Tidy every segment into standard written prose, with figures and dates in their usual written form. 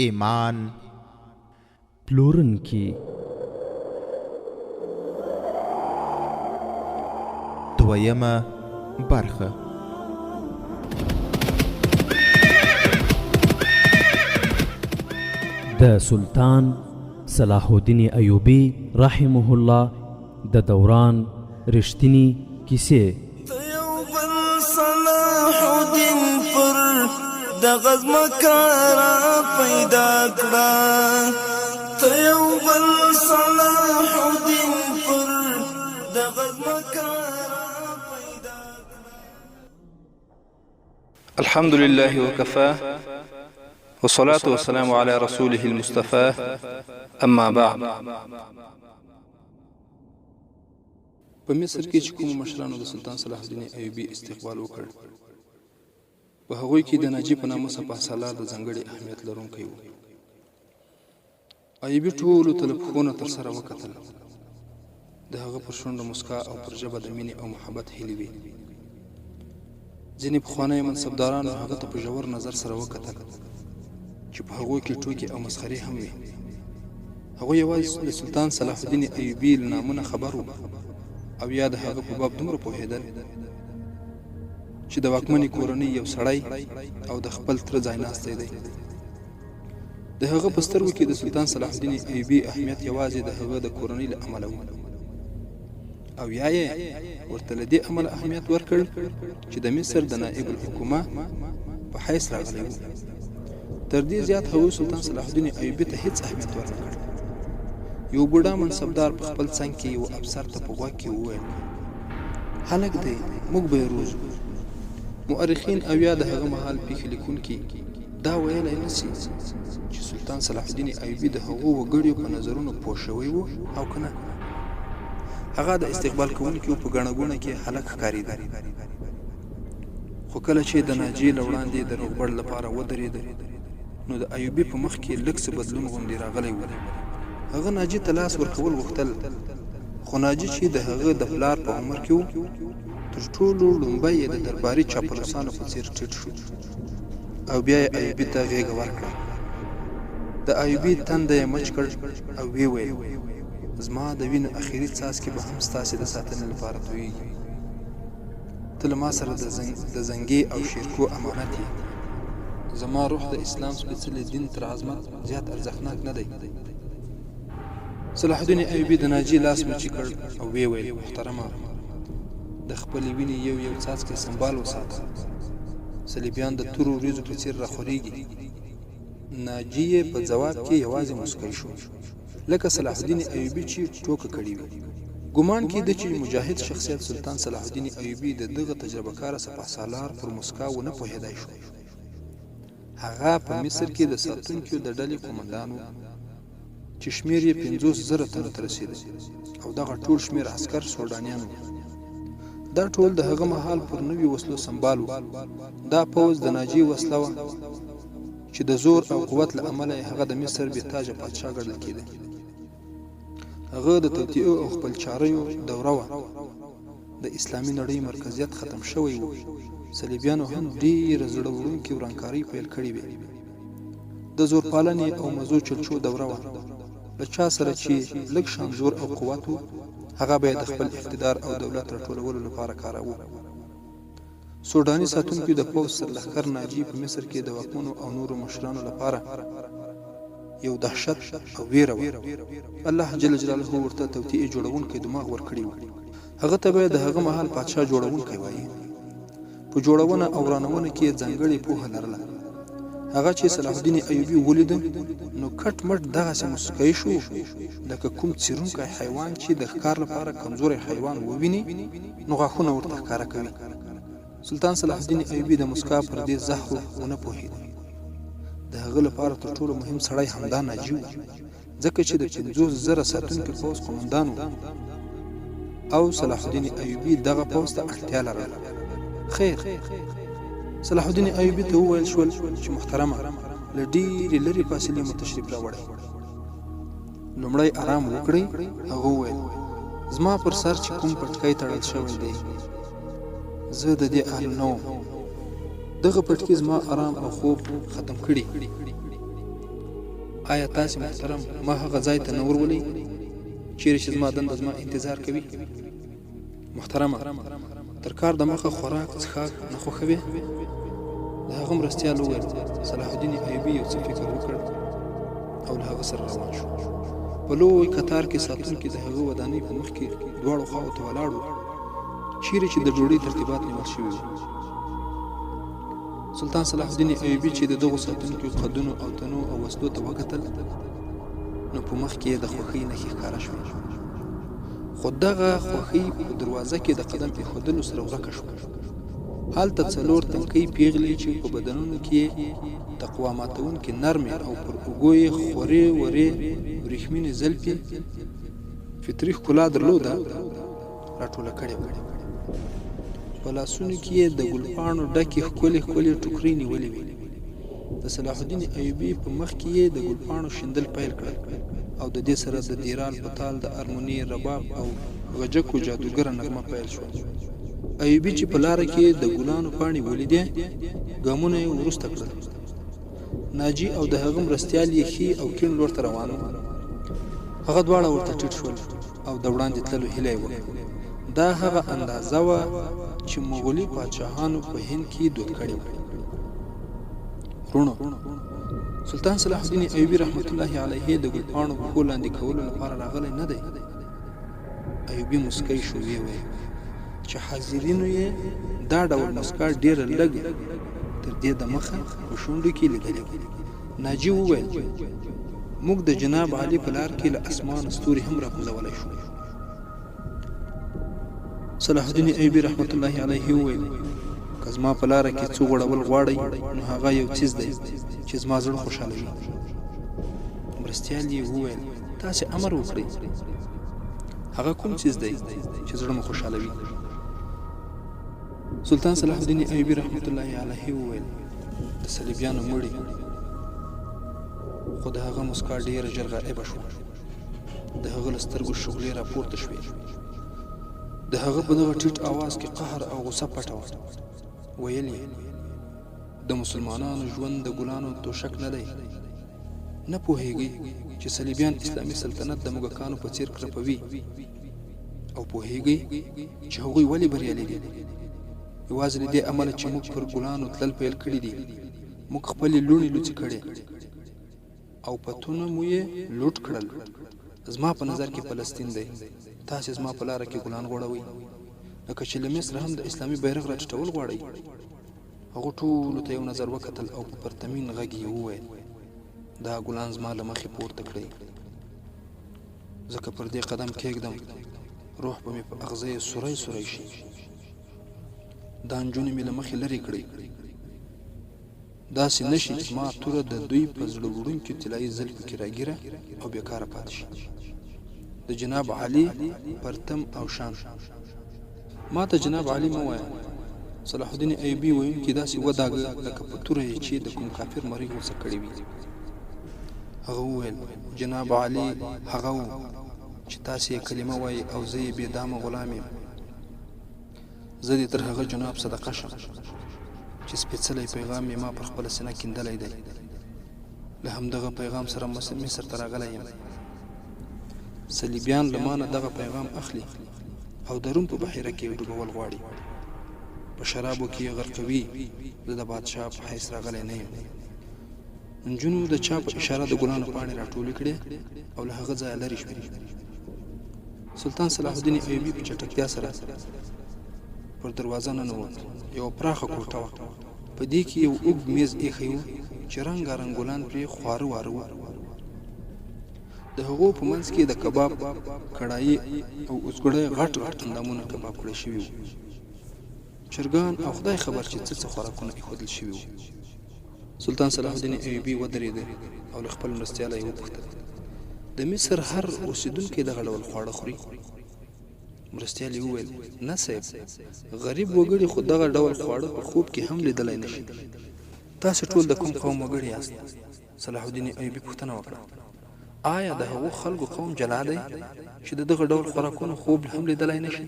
ایمان پلورونکي دویمه برخه. د سلطان صلاح الدین ایوبی رحمه الله د دوران رښتینی کیسې. صلاح الدین پر د غزمکارا پیدا کړه، ته یو بل صلاح الدین پر د غزمکارا پیدا کړه. الحمد لله وكفى والصلاة والسلام على رسوله المصطفى اما بعد. په مصر کې چې کوم مشرانو د سلطان صلاح الدین ایوبی استقبال وکړ، په هغوی کې د ناجی په نامه سپاه سالار د ځانګړي اهمیت لرونکی و. ایوبي ټولو ته له پښو نه تر سره وکتل. د هغه پر شونډه مسکا او پر ژبه د مینې او محبت هیلې وې. ځینې پخواني منصبدارانو هغه ته په ژور نظر سره وکتل چې په هغوی کې ټوکې او مسخرې هم وې. هغوی یوازې د سلطان صلاح الدین ایوبي له نامونه خبر وو او یا د هغه په باب دومره پوهېدل چې د واکمنې کورنۍ یو سړی او د خپل تره ځایناستی دی. د هغه په سترګو کې د سلطان صلاح الدین ایوبي اهمیت یوازې د هغه د کورنۍ له امله و، او یا یې ورته له دې امله اهمیت ورکړ چې د مصر د نائب الحکومه په حیث راغلی و. تر دې زیات هغوی سلطان صلاح الدین ایوبي ته هیڅ اهمیت ورنه کړ. یو بوډا منصبدار په خپل څنګ کې یو افسر ته په غوږ کې وویل: هلک دی، موږ به یې روزو. مؤرخین او یا د هغه مهال پیښې لیکونکي دا ویلی نه سي چې سلطان صلاح الدین ایوبي د هغو وګړیو په نظرونو پوه شوی و او که نه. هغه د استقبال کوونکو په ګڼه ګوڼه کې هلک ښکارېده، خو کله چې د ناجیې له وړاندې د روغبړ لپاره ودرېده نو د ایوبي په مخ کې لږ څه بدلون غوندې راغلی و. هغه ناجی ته لاس ورکول غوښتل، خو ناجی چې د هغه د پلار په عمر کې و تر ټولو لومبی یې د درباري چاپلوسانو په څېر ټیټ شو او بیا یې ایوبي ته غېږه ورکړه. د ایوبي تنده یې مچ کړ او ویې ویل: زما د وینو اخري څاڅکي به هم ستاسې د ساتنې لپاره تویېږي. ته له ما سره د زنګې او شیرکو امانت یې. زما روح د اسلام سپېڅلي دین تر عظمت زیات ارزښتناک نه دی. صلاح الدین ایوبي د ناجی لاس مچي کړ او ویې ویل: محترمه، د خپلې وینې یو یو څاڅکی سنبال وساته. صلیبیان د تورو وریځو په څېر راخورېږي. ناجی یې په ځواب کې یوازې مسکی شو، لکه صلاح الدین ایوبي چې ټوکه کړې وي. ګمان کېده چې مجاهد شخصیت سلطان صلاح الدین ایوبي د دغه تجربه کاره سپاه سالار پر مسکا ونه پوهېدای شو. هغه په مصر کې د ساتونکو د ډلې قومندان و چې شمیر یې 50,000 تنو ته رسېده او دغه ټول شمیر عسکر سوډانیان وو. دا ټول د هغه مهال پر نوي وسلو سنبال وو. دا پوځ د ناجی وسله وه چې د زور او قوت له امله یې هغه د مصر بېتاجه پادشاه ګڼل کېده. هغه د توطئو او خپل چاریو دوره وه. د اسلامي نړۍ مرکزیت ختم شوی و. صلیبیانو هم ډېره زړه وړونکې ورانکارۍ پیل کړې وې. د زور پالنې او مزو چلچو دوره وه. له چا سره چې لږ شان زور او قوت و، هغه به یې د خپل اقتدار او دولت راټولولو لپاره کاراوه. سوډاني ساتونکو د پوځ سرلښکر ناجی په مصر کې د واکمنو او نورو مشرانو لپاره یو دهشت او ویره وه. الله جل جلاله ورته توطئې جوړونکی دماغ ورکړی و. هغه ته به د هغه مهال پادشاه جوړونکی وایي. په جوړونه او ورانونه کې ځانګړې پوهه لرله. هغه چې صلاح الدین ایوبي ولیده نو کټ مټ دغسې مسکی شو لکه کوم څیرونکی حیوان چې د ښکار لپاره کمزوری حیوان وویني نو غاښونه ورته ښکاره کوي. سلطان صلاح الدین ایوبي د مسکا پر دې زهرو ونه پوهېد. د هغه لپاره تر ټولو مهم سړی همدا ناجی و، ځکه چې د 50,000 ساتونکي پوځ قومندان و او صلاح الدین ایوبي دغه پوځ ته اړتیا لرله. خیر، صلاح الدین ایوبي ته وویل شول چې محترمه، له ډېرې لرې فاصلې مو تشریف راوړی. لومړی آرام وکړئ. هغه وویل: زما پر سر چې کوم پټکی تړل شوی دی زه د دې اهل نه وم. دغه پټکي زما آرام او خوب ختم کړي. آیا تاسې محترم ما هغه ځای ته نه ورولئ چیرې چې زما دنده زما انتظار کوي؟ محترمه، تر کار د مخه خوراک څښاک نه خوښوې؟ د هغه مرستیال وویل. صلاح الدین ایوبي یو څه فکر وکړ او له هغه سره روان شو. په لوی کتار کې ساتونکي د هغه ودانۍ په مخ کې دواړو خواو ته ولاړ وو چیرې چې د ډوډۍ ترتیبات نیول شوي وو. سلطان صلاح الدین ایوبي چې د دغو ساتونکو قدونو او تنو او وسلو ته وکتل نو په مخ کې د خوښۍ نښې ښکاره شوې، خو دغه خوښۍ په دروازه کې د قدم ایښودلو سره ورکه شوه. هلته 4 تنکۍ پیغلې چې په بدنونو کې تقوا ماتونکې نرمې او پر اوږو یې خورې ورې وریښمینې زلفې فطري ښکلا درلوده راټوله کړې وه. په لاسونو کې یې د ګلپاڼو ډکې ښکلې ښکلې ټوکرۍ نیولې وې. د صلاح الدین ایوبي په مخ کې یې د ګلپاڼو شیندل پیل کړل او د دې سره د دیرال په تال د ارموني رباب او غجکو جادوګره نغمه پیل شوه. ایوبي چې په لاره کې د ګلانو پاڼې ولیدې ګامونه یې وروسته کړل. ناجي او د هغه مرستیال یې ښي او کیڼ لور ته روان وو. هغه دواړه ورته ټیټ شول او د وړاندې تللو هیله یې وکړه. دا هغه اندازه وه چې مغولي پاچاهانو په هند کې دود کړې وه. وروڼو، سلطان صلاح الدین ایوبي رحمت الله علیه د ګلپاڼو پښو لاندې کولو لپاره راغلی نه دی. ایوبي مسکی شو، ویې ویل چې حاضرینو یې دا ډول مسکا ډېره لږ تر دې د مخه په شونډو کې لیدلې وه. ناجي وویل موږ د جناب علي په لار کې له اسمانه ستوري هم راکوزولی شو. صلاح الدین ایوبي رحمت الله علیه وویل که زما په لاره کې څه غوړول غواړئ نو هغه یو څیز دی چې زما زړه خوشحالوي. مرستیال یې وویل تاسې امر وکړئ. هغه کوم څیز دی چې زړه مو خوشحالوي؟ سلطان صلاح الدین ایوبي رحمت الله علیه وویل د صلیبیانو مړي. خو د هغه مسکا ډېره ژر غایبه شوه. د هغه له سترګو شغلې راپورته شوې. د هغه په دغه ټیټ اواز کې قهر او غصه پټه وه. ویل یې د مسلمانانو ژوند د ګلانو توشک نه دی. نه پوهیږئ چې صلیبیان اسلامي سلطنت د موږکانو په څیر کرپوي؟ او پوهیږئ چې هغوی ولې بریالي دي؟ یوازې له دې امله چې موږ پر ګلانو تلل پیل کړي دي. موږ خپلې لوڼې لوڅې کړې او پتونه مو یې لوټ کړل. زما په نظر کې فلسطین دی. تاسې زما په لاره کې ګلان غوړوئ لکه چې له مصر هم د اسلامي بیرغ راټیټول غواړئ. هغو ټولو ته یو نظر وکتل او په پرتمین غږ یې وویل دا ګلان زما له مخې پورته کړئ، ځکه پر دې قدم کېږدم روح به مې په اغزه یې سوری سوری شي. دا نجونې مې له مخې لرې کړئ. داسې نه شي چې زما توره د دوی په زړه وړونکي طلایي زلفو کې راګیره او بېکاره پاتې شي. د جناب علي پرتم او شان ما ته جناب علي مه وایه. صلاح الدین ایوبي ویونکي داسې وداګه لکه په توره یې چې د کوم کافر مرۍ غوڅه کړې وي. هغه وویل جناب علي هغه و چې تاسې یې کلمه وایي او زه یې بې دامه غلام یم. زه دې تر هغه جناب صدقه شم چې سپېڅلی پیغام یې ما پر خپله سینه کیندلی دی. له همدغه پیغام سره مصر ته راغلی یم. صلیبیان له ما نه دغه پیغام اخلي او د روم په بحیره کې ډوبول غواړي. په شرابو کې یې غرقوي. زه د بادشاه په حیث راغلی نه یم. نجونو د چا په اشاره د ګلانو پاڼې راټولې کړې او له هغه ځایه لرې شوې. سلطان صلاح الدین ایوبي په چټکتیا سره پر دروازه ننوت. یوه پراخه کوټه وه. په دې کې یو اوږد میز ایښی و چې رنګارنګ ګلان پرې خواره واره وو. د هغو په منځ کې د کباب کړایي او اوزګړی غټ غټ اندامونه کباب کړی شوي وو. چرګان او خدای خبر چې څه خوراکونه ایښودل شوي وو. سلطان صلاح الدین ایوبي ودرېده او له خپل مرستیاله یې وپوښتل د مصر هر اوسېدونکی دغه ډول خواړه خوري؟ مرستیال یې وویل نه صاحب، غریب وګړي خو دغه ډول خواړه په خوب کې هم لیدلی نه شي. تاسې ټول د کوم قوم وګړي یاست؟ صلاح الدین ایوبي پوښتنه وکړه. آیا د هغو خلکو قوم جلا دی چې د دغه ډول خوراکونو خوب هم لیدلی نه شي؟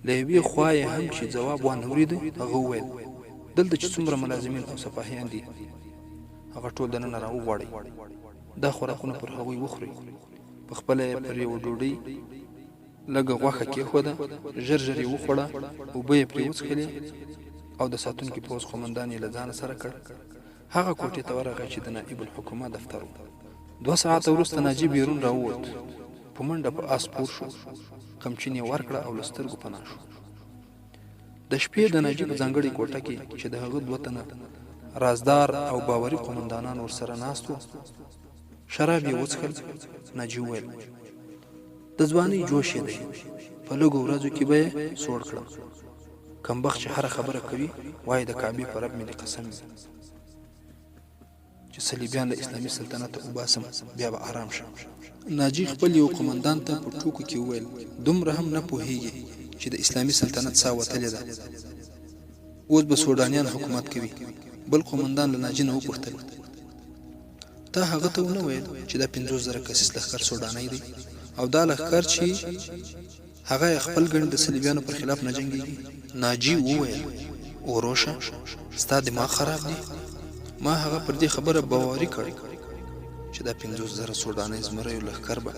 له یوې خوا یې هم چې ځواب وانه ورېده هغه وویل دلته چې څومره ملازمین او سپاهیان دي هغه ټول دننه راوغواړئ. دا خوراکونه پر هغوی وخورئ. په خپله یې پر یوه ډوډۍ لږه غوښه کېښوده، ژر ژر یې وخوړه، اوبه یې پرې وڅښلې او د ساتونکي پوځ قومندان یې له ځانه سره کړ. هغه کوټې ته ورغی چې د نائب الحکومه دفتر و. 2 ساعته وروسته ناجي بیرون راووت. په منډه په آس سپور شو، قمچین یې ورکړه او له سترګو پناه شو. د شپې د ناجي په ځانګړې کوټه کې چې د هغه 2 تنه رازدار او باوري قومندانان ورسره ناست وو، شراب یې وڅښل. ناجي وویل د ځوانۍ جوش یې دی، په لږو ورځو کې به یې سوړ کړم. کمبخت چې هره خبره کوي وایي د کعبې په رب مې د قسم وي چې صلیبیان له اسلامي سلطنته وباسم، بیا به آرام شم. ناجي خپل یو قومندان ته په ټوکو کې وویل دومره هم نه پوهیږي چې د اسلامي سلطنت ساه وتلې ده، اوس به سودانیان حکومت کوي. بل قومندان له ناجي نه وپوښتل تا هغه ته ونه ویل چې دا 50,000 کسیز لښکر سوداني دی او دا لښکر چې هغه خپل ګڼي د صلیبیانو پر خلاف نه جنګېږي؟ ناجي وویل اوروشه ستا دماغ خراب دی، ما هغه پر دې خبره باوري کړ چې دا 50,000 سوداني زمریو لښکر به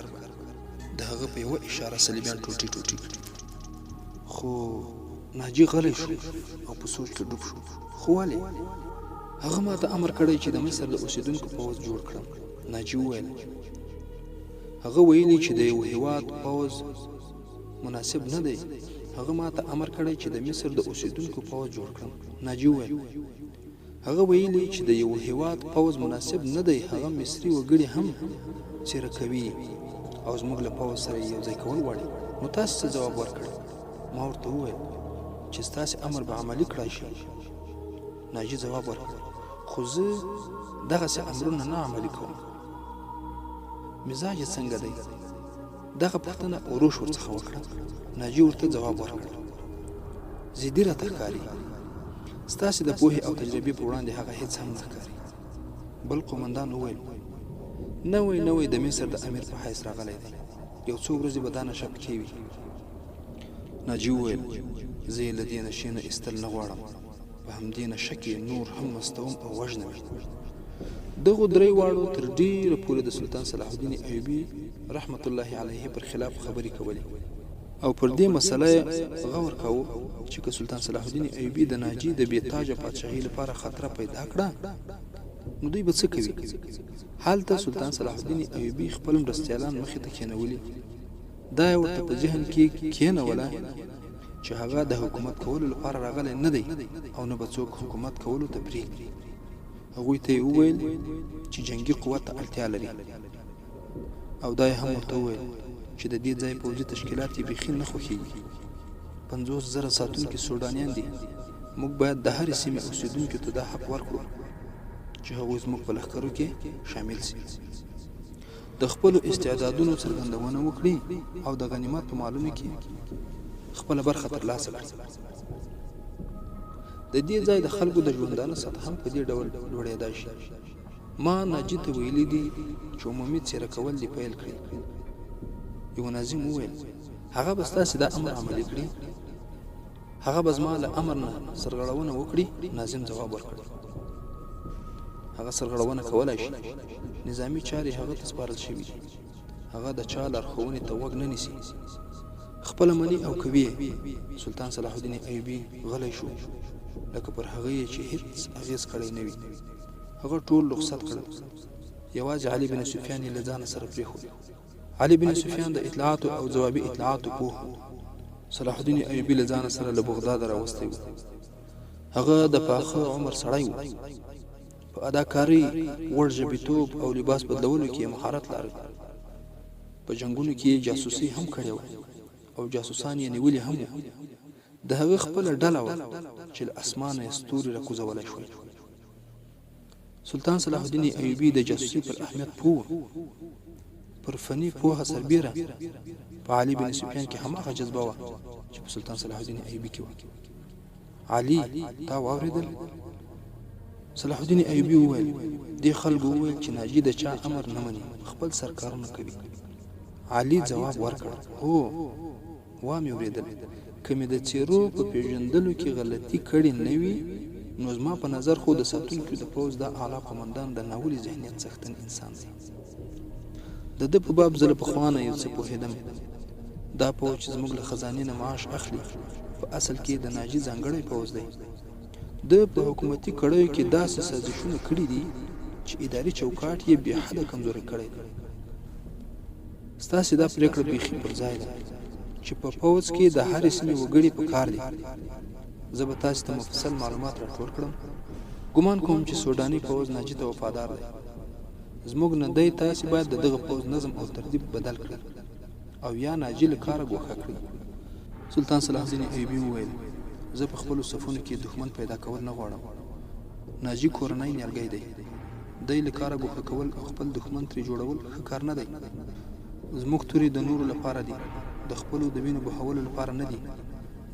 د هغه په یوه اشاره صلیبیان ټوټې ټوټې کړي. خو ناجي غلی شو او په سوچ کې ډوب شو. خو ولې؟ هغه ما ته امر کړی چې د مصر د اوسېدونکو پوځ جوړ کړم. ناجي وویل هغه ویلي چې د یو هیواد پوځ مناسب نه دی. هغه ما ته امر کړی چې د مصر د اوسېدونکو پوځ جوړ کړم. ناجي وویل هغه ویلي چې د یو هیواد پوځ مناسب نه دی. هغه مصري وګړي هم څیره کوي او زموږ له پوځ سره یو ځای کول غواړي. نو تاسو څه ځواب ورکړئ؟ ما ورته وویل چې ستاسې امر به عملي کړای شي. ناجي ځواب ورکړ خو زه دغسې امرونه نه عملي کوم. مزاج یې څنګه دی؟ دغه پوښتنه اوروش ورڅخه وکړه. ناجي ورته ځواب ورکړ ضدي راته ښکاري، ستاسې د پوهې او تجربې په وړاندې هغه هېڅ هم نه ښکاري. بل قومندان وویل نوی د مصر د امیر په حیث راغلی دی، یو څو ورځې به دا نشه پکې وي. ناجي وویل زه یې له دې نشې نه ایستل نه غواړم، په همدې نشه کې نور هم مستوم او وژنم. دغو درې واړو تر ډیره پورې د سلطان صلاح الدین ایوبي رحمت الله علیه پر خلاف خبرې کولې او پر دې مسله غور کاوه چې که سلطان صلاح الدین ایوبي د ناجي د بې تاجه پادشاهۍ لپاره خطر پیدا کړه نو دوی به څه کوي؟ هلته سلطان صلاح الدین ایوبي خپل مرستیالان مخې ته کېنولي. دا یې ورته په ذهن کې کېنوله چې هغه د حکومت کولو لپاره راغلی نه دی او نه به څوک حکومت کولو ته پرېږدي. هغوی ته یې وویل چې جنګي قوت ته اړتیا لري او دا یې هم ورته وویل چې د دې ځای پوځي تشکیلات یې بیخي نه خوښېږي. 50,000 ساتونکي سودانیان دي. موږ باید د هرې سیمې اوسېدونکو ته دا حق ورکړو چې هغوی زموږ په لښکرو کې شامل شي، د خپلو استعدادونو څرګندونه وکړي او د غنیمت په مالونو کې خپله برخه ترلاسه کړي. د دې ځای د خلکو د ژوندانه سطح هم په دې ډول لوړېدای شي. ما ناجي ته ویلي دي چې عمومي څیره کول دې پیل کړي. یو ناظم وویل هغه به ستاسې دا امر عملي کړي؟ هغه به زما له امر نه سرغړونه وکړي؟ ناظم ځواب ورکړ هغه سرغړونه کولی شي، نظامي چارې هغه ته سپارل شوي دي. هغه د چا لارښوونې ته غوږ نه نیسي، خپله مني او کوي. سلطان صلاح الدین ایوبي غلی شو لکه پر هغه یې چې هیڅ اغېز کړی نه وي. هغه ټول رخصت کړل، یوازې علي بن سفیان یې له ځانه سره پرېښود. علي بن سفیان د اطلاعاتو او ځوابي اطلاعاتو پوه و. صلاح الدین ایوبي له ځانه سره له بغداد راوستی و. هغه د پاخه عمر سړی و، په اداکارۍ، وړ ژبیتوب او لباس بدلولو کې مهارت لري. په جنګونو کې جاسوسي هم کړې وه او جاسوسان یې نیولي هم وو. د هغه خپله ډله وه چې له اسمانه یې ستوري راکوزولی شول. سلطان صلاح الدین ایوبي د جاسوسۍ پر اهمیت پوه، پر فني پوهه سربیره. په علي بن سفیان کې هماغه جذبه وه چې په سلطان صلاح الدین ایوبي کې وه. علي تا واورېدل؟ صلاح الدین ایوبي وویل دې خلکو وویل چې ناجي د چا امر نه مني، خپل سرکارونه کوي. علي ځواب ورکړ هو وا مې اورېدل، که مې د څېرو په پېژندلو کې غلطي کړې نه وي نو زما په نظر خو د ساتونکو د پوځ د اعلی قومندان د ناولي ذهنیت څښتن انسان دی. د ده په باب زه له پخوا نه یو څه پوهېدم. دا پوځ چې زموږ له خزانې نه معاش اخلي په اصل کې د ناجي ځانګړی پوځ دی. ده په حکومتي کړیو کې داسې سازشونه کړي دي چې اداري چوکاټ یې بې حده کمزوری کړی دی. ستاسې دا پرېکړه بیخي پر ځای ده چې په پوځ کې د هرې سیمې وګړي په کار دي. زه به تاسې ته مفصل معلومات راټول کړم. ګمان کوم چې سوډاني پوځ ناجي ته وفادار دی. زموږ نه دی تاسې باید د دغه پوځ نظم او ترتیب بدل کړئ او یا ناجي له کاره ګوښه کړئ. سلطان صلاح الدین ایوبي وویل زه په خپلو صفونو کې دښمن پیدا کول نه غواړم. ناجي کورنی نیالګی دی. دی له کاره ګوښه کول او خپل دښمن ترې جوړول ښه کار نه دی. زموږ تورې د نورو لپاره دي، د خپلو د وینو بهولو لپاره نه دي.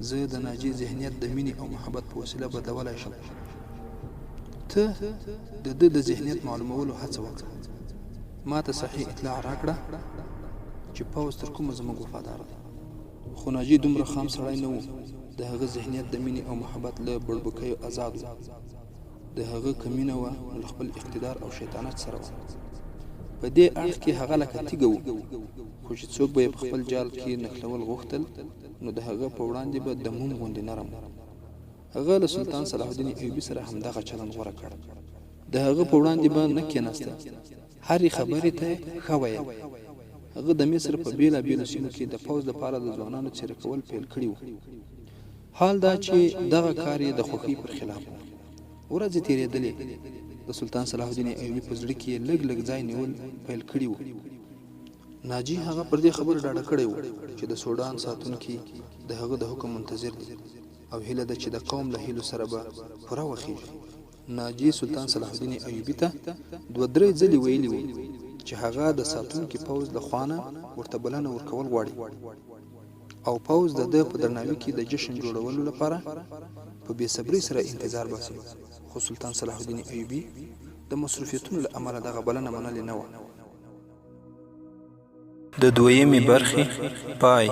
زه د ناجي ذهنیت د مینې او محبت په وسیله بدلولی شم. ته د ده د ذهنیت معلومولو هڅه وکړه. ما ته صحیح اطلاع راکړه چې پوځ تر کومه زموږ وفادار دی. خو ناجي دومره خام سړی نه و. د هغه ذهنیت د مینې او محبت له بړبکیو آزاد و. د هغه کمینه وه له خپل اقتدار او شیطانت سره وه. په دې اړخ کې هغه لکه تیږه و، خو چې څوک به یې په خپل جال کې نښلول غوښتل نو د هغه په وړاندې به د موم غوندې نرم و. هغه له سلطان صلاح الدین ایوبي سره همدغه چلند غوره کړ. د هغه په وړاندې به نه کېناسته، هرې خبرې ته ښه ویل. هغه د مصر په بېلابېلو سیمو کې د پوځ لپاره د ځوانانو څیره کول پیل کړي وو. حال دا چې دغه کار یې د خوښۍ پر خلاف و. ورځې تېرېدلې، د سلطان صلاح الدین ایوبي په زړه کې لږ لږ ځای نیول پیل کړي وو. ناجي هغه پر دې خبر ډاډه کړی و چې د سوډان ساتونکي د هغه د حکم منتظر دي او هیله ده چې د قوم له هیلو سره به پوره وخیږي. ناجي سلطان صلاح الدین ایوبي ته 2-3 ځلې ویلي و چې هغه د ساتونکي پوځ له خوا نه ورته بلنه ورکول غواړي او پوځ د ده په درناوي کې د جشن جوړولو لپاره په بې صبرۍ سره انتظار باسي. خو سلطان صلاح الدین ایوبي د مصروفیتونو له امله دغه بلنه منلې نه وه. د دویمې برخې پای.